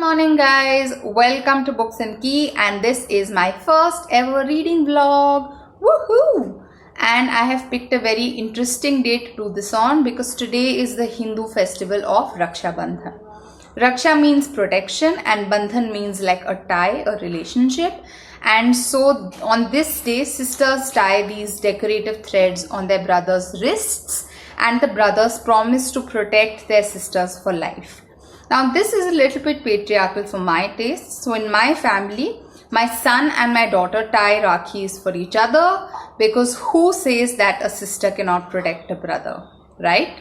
morning guys, welcome to Books and Key, and this is my first ever reading vlog. Woohoo! And I have picked a very interesting day to do this on because today is the Hindu festival of Raksha Bandhan. Raksha means protection and Bandhan means like a tie, a relationship. And so on this day, sisters tie these decorative threads on their brothers' wrists, and the brothers promise to protect their sisters for life. Now this is a little bit patriarchal for my taste. So in my family, my son and my daughter tie Rakhis for each other because who says that a sister cannot protect a brother, right?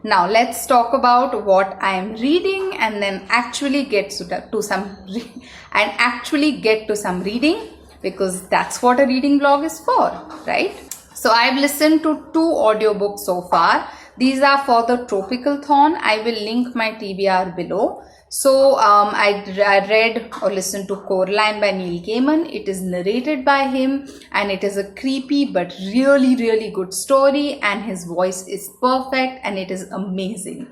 Now let's talk about what I am reading and then actually get to some reading, because that's what a reading vlog is for, right? So I've listened to 2 audiobooks so far. These are for the Tropical Thon. I will link my TBR below. So I read or listened to Coraline by Neil Gaiman. It is narrated by him and it is a creepy but really good story, and his voice is perfect and it is amazing.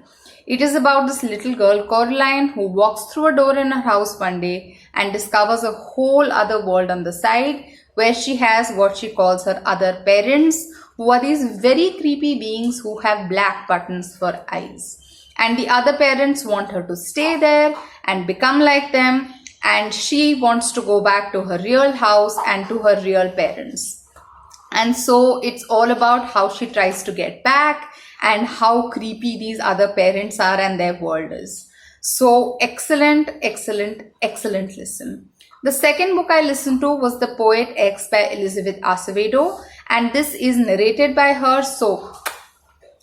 It is about this little girl Coraline who walks through a door in her house one day and discovers a whole other world on the side, where she has what she calls her other parents, who are these very creepy beings who have black buttons for eyes. And the other parents want her to stay there and become like them, and she wants to go back to her real house and to her real parents. And so it's all about how she tries to get back and how creepy these other parents are and their world is. So excellent listen. The second book I listened to was The Poet X by Elizabeth Acevedo, and this is narrated by her, so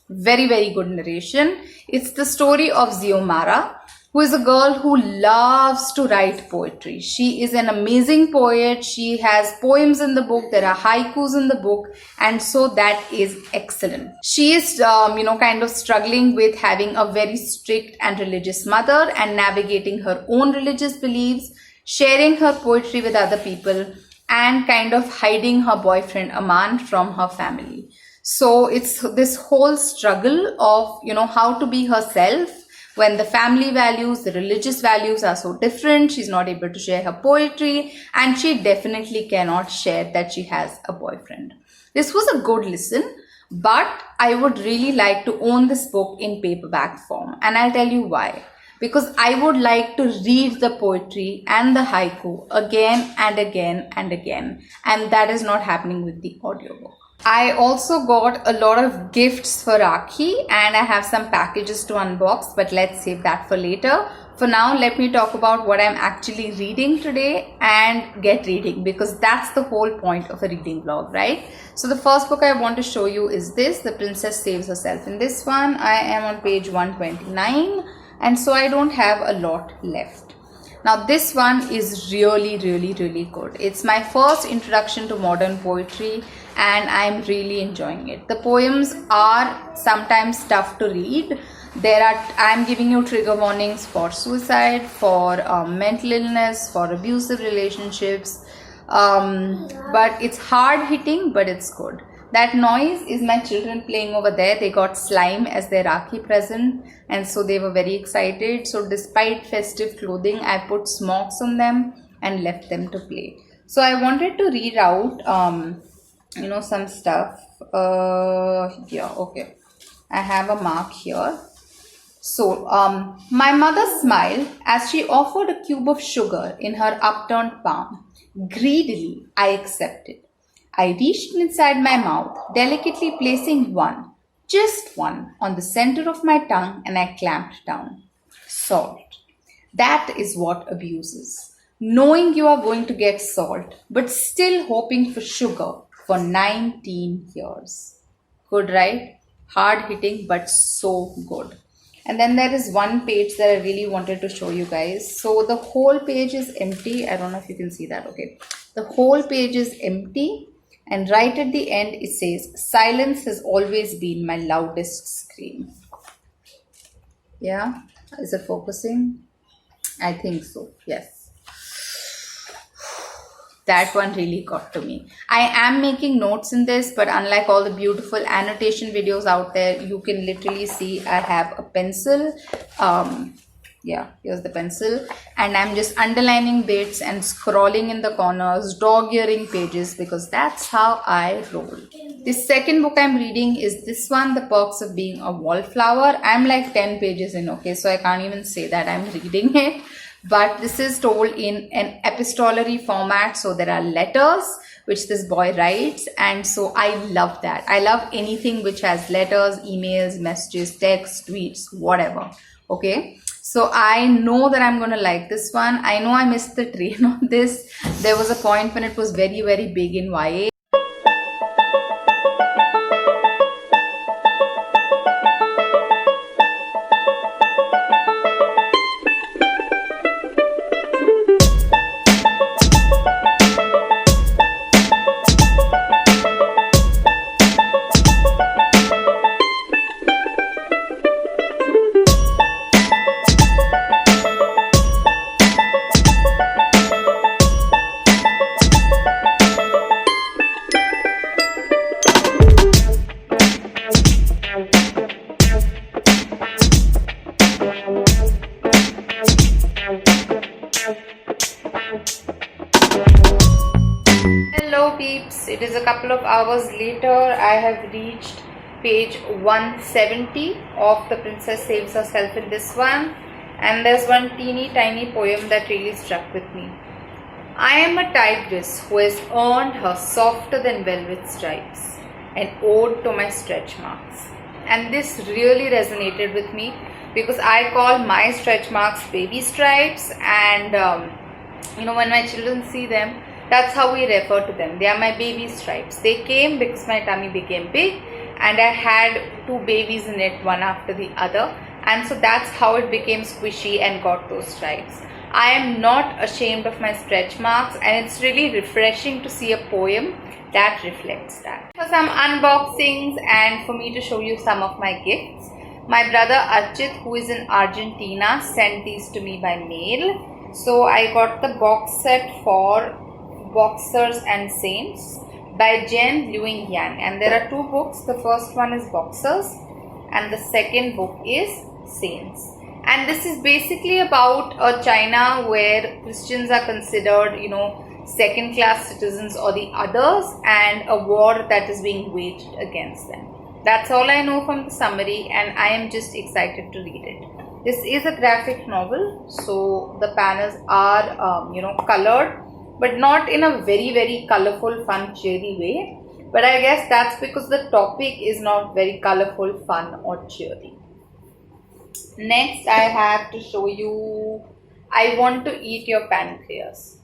very good narration. It's the story of Xiomara, who is a girl who loves to write poetry. She is an amazing poet. She has poems in the book. There are haikus in the book, and so that is excellent. She is, kind of struggling with having a very strict and religious mother and navigating her own religious beliefs, sharing her poetry with other people, and kind of hiding her boyfriend Aman from her family. So it's this whole struggle of, how to be herself when the family values, the religious values are so different. She's not able to share her poetry, and she definitely cannot share that she has a boyfriend. This was a good listen, but I would really like to own this book in paperback form, and I'll tell you why. Because I would like to read the poetry and the haiku again and again and again, and that is not happening with the audiobook. I also got a lot of gifts for Rakhi, and I have some packages to unbox, but let's save that for later. For now, let me talk about what I'm actually reading today and get reading, because that's the whole point of a reading vlog, right? So the first book I want to show you is this, The Princess Saves Herself. In this one, I am on page 129. And so I don't have a lot left. Now this one is really good. It's my first introduction to modern poetry, and I'm really enjoying it. The poems are sometimes tough to read. I'm giving you trigger warnings for suicide, for mental illness, for abusive relationships, but it's hard hitting, but it's good. That noise is my children playing over there. They got slime as their Rakhi present, and so they were very excited. So despite festive clothing, I put smocks on them and left them to play. So I wanted to read out, some stuff. Yeah, okay. I have a mark here. So, my mother smiled as she offered a cube of sugar in her upturned palm. Greedily, I accepted. I reached inside my mouth, delicately placing one, just one, on the center of my tongue, and I clamped down. Salt. That is what abuse is. Knowing you are going to get salt, but still hoping for sugar for 19 years. Good, right? Hard hitting, but so good. And then there is one page that I really wanted to show you guys. So the whole page is empty. I don't know if you can see that. Okay. The whole page is empty. And right at the end, it says, silence has always been my loudest scream. Yeah, is it focusing? I think so, yes. That one really got to me. I am making notes in this, but unlike all the beautiful annotation videos out there, you can literally see I have a pencil Yeah, here's the pencil, and I'm just underlining bits and scrolling in the corners, dog-earing pages, because that's how I roll. The second book I'm reading is this one, The Perks of Being a Wallflower. I'm like 10 pages in, okay, so I can't even say that I'm reading it. But this is told in an epistolary format, so there are letters which this boy writes, and so I love that. I love anything which has letters, emails, messages, text, tweets, whatever. Okay, so I know that I'm gonna like this one. I know I missed the train on this. There was a point when it was very, very big in YA. Hello peeps, it is a couple of hours later. I have reached page 170 of The Princess Saves Herself in this one, and there's one teeny tiny poem that really struck with me. I am a tigress who has earned her softer than velvet stripes, an ode to my stretch marks. And this really resonated with me because I call my stretch marks baby stripes, and when my children see them, that's how we refer to them. They are my baby stripes. They came because my tummy became big and I had two babies in it, one after the other, and so that's how it became squishy and got those stripes. I am not ashamed of my stretch marks, and it's really refreshing to see a poem that reflects that. For some unboxings and for me to show you some of my gifts, my brother Archit, who is in Argentina, sent these to me by mail. So I got the box set for Boxers and Saints by Jen Liu Yan, and there are two books. The first one is Boxers and the second book is Saints, and this is basically about a China where Christians are considered second class citizens or the others, and a war that is being waged against them. That's all I know from the summary, and I am just excited to read it. This is a graphic novel, so the panels are colored, but not in a very, very colorful, fun, cheery way. But I guess that's because the topic is not very colorful, fun or cheery. Next, I have to show you I Want to Eat Your Pancreas.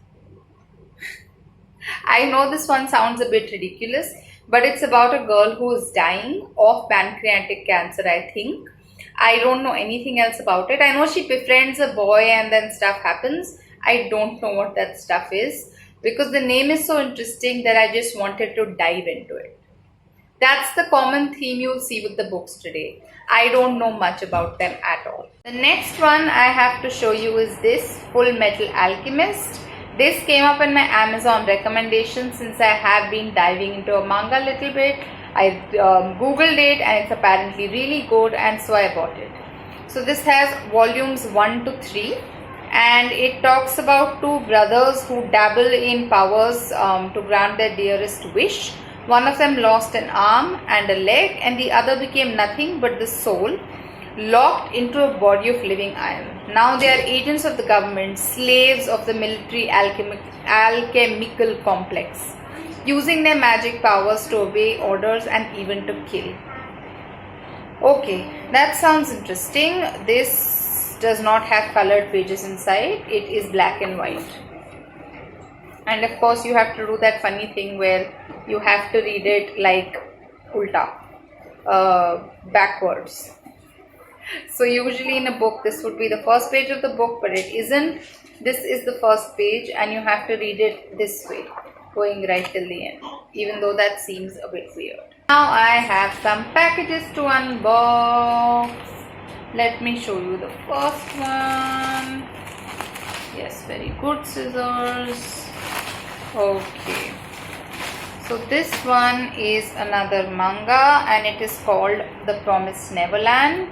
I know this one sounds a bit ridiculous, but it's about a girl who is dying of pancreatic cancer, I think. I don't know anything else about it. I know she befriends a boy and then stuff happens. I don't know what that stuff is because the name is so interesting that I just wanted to dive into it. That's the common theme you'll see with the books today. I don't know much about them at all. The next one I have to show you is this Full Metal Alchemist. This came up in my Amazon recommendations since I have been diving into a manga a little bit. I googled it and it's apparently really good, and so I bought it. So this has volumes 1 to 3. And it talks about two brothers who dabble in powers to grant their dearest wish. One of them lost an arm and a leg, and the other became nothing but the soul, locked into a body of living iron. Now they are agents of the government, slaves of the military alchemical complex, using their magic powers to obey orders and even to kill. Okay, that sounds interesting. This does not have colored pages inside. It is black and white, and of course you have to do that funny thing where you have to read it like ulta, backwards. So usually in a book this would be the first page of the book, but it isn't. This is the first page and you have to read it this way, going right till the end, even though that seems a bit weird. Now I have some packages to unbox. Let me show you the first one. Yes, very good scissors. Okay. So this one is another manga and it is called The Promised Neverland,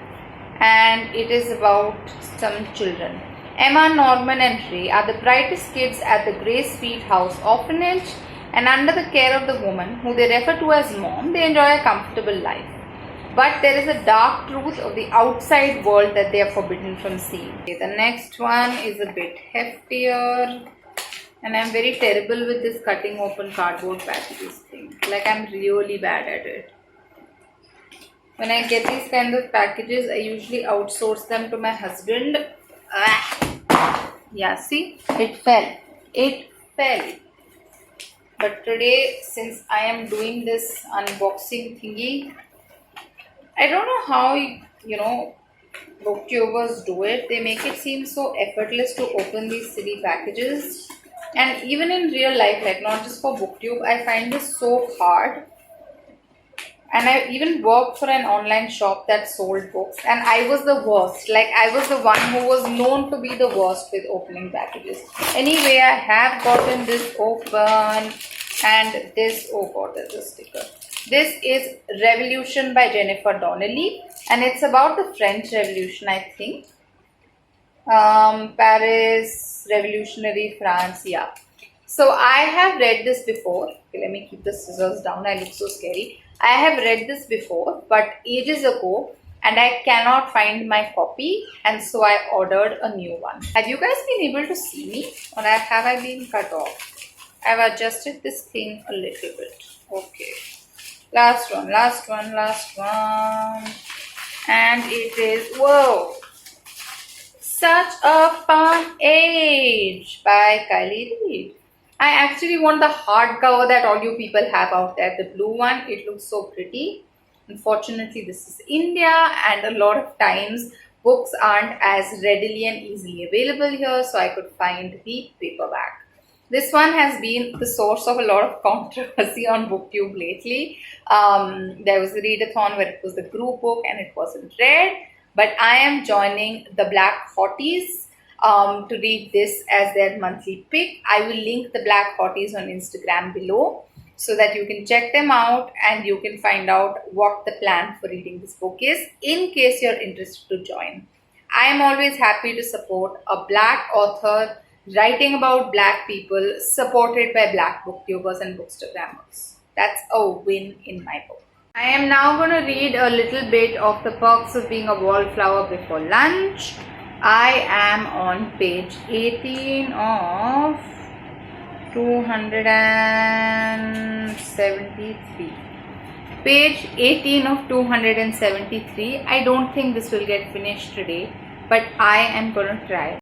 and it is about some children. Emma, Norman and Ray are the brightest kids at the Gracefield House Orphanage, and under the care of the woman who they refer to as Mom, they enjoy a comfortable life. But there is a dark truth of the outside world that they are forbidden from seeing. Okay, the next one is a bit heftier, and I'm very terrible with this cutting open cardboard packages thing. Like, I'm really bad at it. When I get these kind of packages, I usually outsource them to my husband. Yeah, see? It fell. It fell. But today, since I am doing this unboxing thingy, I don't know how, booktubers do it. They make it seem so effortless to open these silly packages. And even in real life, like not just for booktube, I find this so hard. And I even worked for an online shop that sold books, and I was the worst. Like, I was the one who was known to be the worst with opening packages. Anyway, I have gotten this open, and this, oh god, there's a sticker. This is Revolution by Jennifer Donnelly, and it's about the French Revolution, I think. Paris, Revolutionary France, yeah. So I have read this before. Okay, let me keep the scissors down. I look so scary. I have read this before, but ages ago, and I cannot find my copy, and so I ordered a new one. Have you guys been able to see me, or have I been cut off? I've adjusted this thing a little bit. Okay. Last one. And it is, whoa! Such a Fun Age by Kylie Reid. I actually want the hardcover that all you people have out there, the blue one. It looks so pretty. Unfortunately, this is India, and a lot of times books aren't as readily and easily available here, so I could find the paperback. This one has been the source of a lot of controversy on BookTube lately. There was a readathon where it was the group book and it wasn't read, but I am joining the Black Hotties to read this as their monthly pick. I will link the Black Hotties on Instagram below so that you can check them out and you can find out what the plan for reading this book is in case you're interested to join. I am always happy to support a Black author writing about Black people supported by Black booktubers and bookstagrammers. That's a win in my book. I am now going to read a little bit of The Perks of Being a Wallflower Before Lunch. I am on page 18 of 273. Page 18 of 273. I don't think this will get finished today, but I am going to try.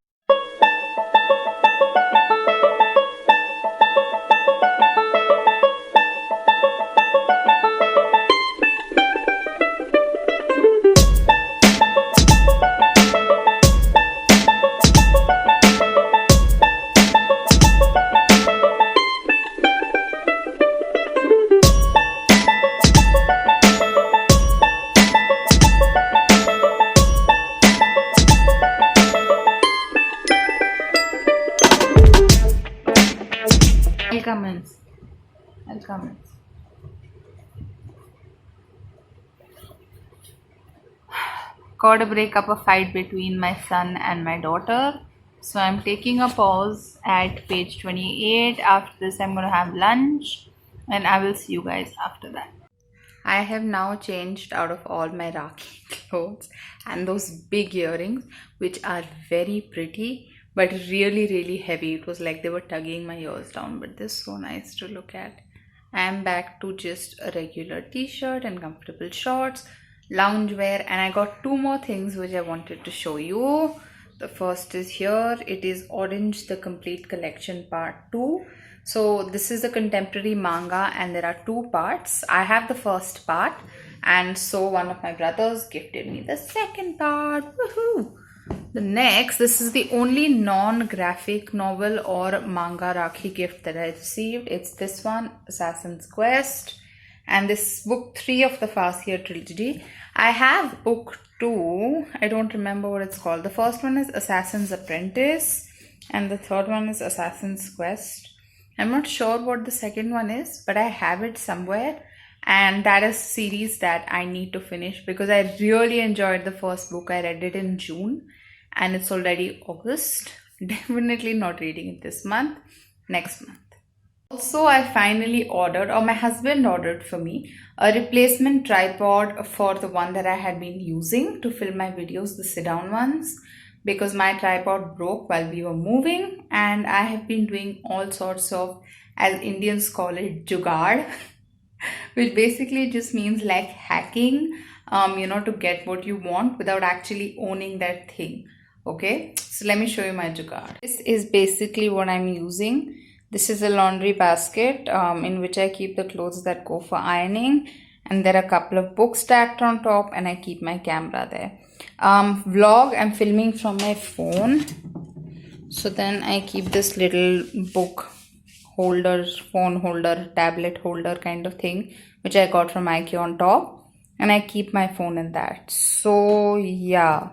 I'll come in. Got to break up a fight between my son and my daughter. So I'm taking a pause at page 28. After this, I'm going to have lunch and I will see you guys after that. I have now changed out of all my Rakhi clothes and those big earrings, which are very pretty but really heavy. It was like they were tugging my ears down, but this is so nice to look at. I am back to just a regular t-shirt and comfortable shorts, loungewear, and I got two more things which I wanted to show you. The first is here. It is Orange the Complete Collection Part 2. So this is a contemporary manga and there are two parts. I have the first part and so one of my brothers gifted me the second part. Woohoo! This is the only non-graphic novel or manga Rakhi gift that I received. It's this one, Assassin's Quest, and this book 3 of the Farseer trilogy. I have book 2, I don't remember what it's called. The first one is Assassin's Apprentice and the third one is Assassin's Quest. I'm not sure what the second one is, but I have it somewhere, and that is a series that I need to finish because I really enjoyed the first book. I read it in June and it's already August. Definitely not reading it this month, next month. Also, I finally ordered, or my husband ordered for me, a replacement tripod for the one that I had been using to film my videos, the sit down ones, because my tripod broke while we were moving, and I have been doing all sorts of, as Indians call it, jugaad, which basically just means like hacking, to get what you want without actually owning that thing. Okay, so let me show you my jugaad. This is basically what I'm using. This is a laundry basket in which I keep the clothes that go for ironing, and there are a couple of books stacked on top, and I keep my camera there. Vlog, I'm filming from my phone, so then I keep this little book holder, phone holder, tablet holder kind of thing, which I got from IKEA on top, and I keep my phone in that. So yeah,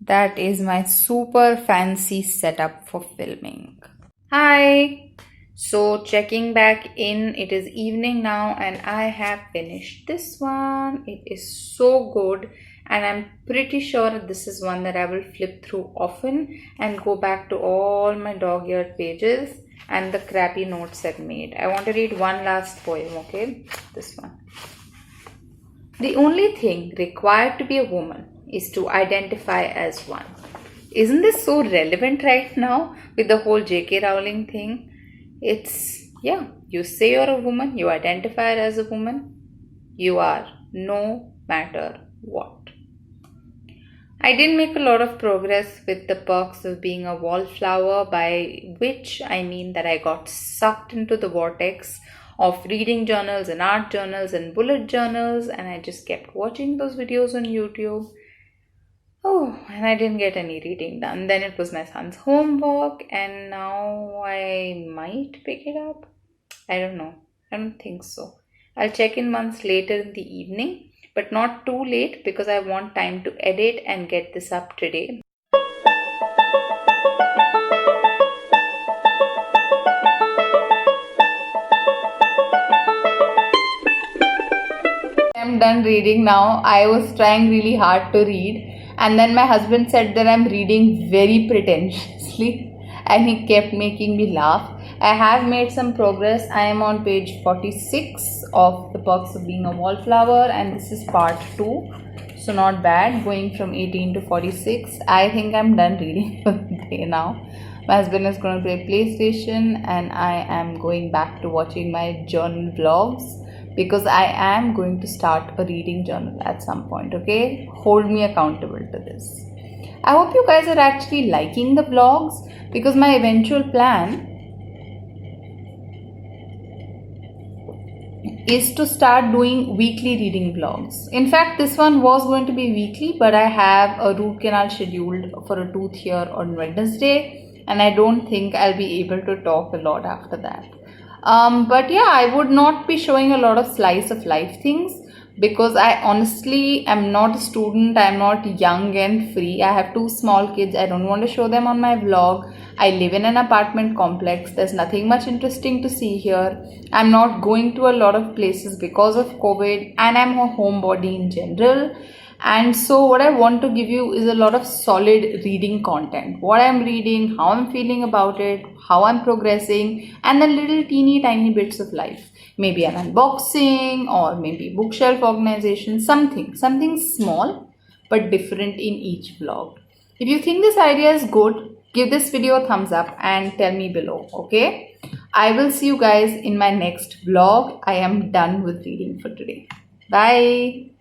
that is my super fancy setup for filming. Hi! So checking back in, it is evening now and I have finished this one. It is so good and I'm pretty sure this is one that I will flip through often and go back to all my dog-eared pages and the crappy notes I've made. I want to read one last poem, okay? This one. The only thing required to be a woman is to identify as one. Isn't this so relevant right now with the whole J.K. Rowling thing? It's, yeah, you say you're a woman, you identify as a woman, you are, no matter what. I didn't make a lot of progress with the perks of being a wallflower, by which I mean that I got sucked into the vortex of reading journals and art journals and bullet journals, and I just kept watching those videos on YouTube. Oh, and I didn't get any reading done. Then it was my son's homework, and now I might pick it up. I don't know. I don't think so. I'll check in once later in the evening, but not too late because I want time to edit and get this up today. I'm done reading now. I was trying really hard to read. And then my husband said that I'm reading very pretentiously and he kept making me laugh. I have made some progress. I am on page 46 of The Perks of Being a Wallflower and this is part 2. So not bad, going from 18 to 46. I think I'm done reading for the day now. My husband is going to play PlayStation and I am going back to watching my journal vlogs, because I am going to start a reading journal at some point, okay? Hold me accountable to this. I hope you guys are actually liking the vlogs, because my eventual plan is to start doing weekly reading vlogs. In fact, this one was going to be weekly, but I have a root canal scheduled for a tooth here on Wednesday, and I don't think I'll be able to talk a lot after that. But yeah, I would not be showing a lot of slice of life things because I honestly am not a student. I'm not young and free. I have 2 small kids. I don't want to show them on my vlog. I live in an apartment complex. There's nothing much interesting to see here. I'm not going to a lot of places because of COVID, and I'm a homebody in general. And so what I want to give you is a lot of solid reading content. What I'm reading, how I'm feeling about it, how I'm progressing, and then little teeny tiny bits of life. Maybe an unboxing or maybe bookshelf organization, something small but different in each vlog. If you think this idea is good, give this video a thumbs up and tell me below, okay? I will see you guys in my next vlog. I am done with reading for today. Bye.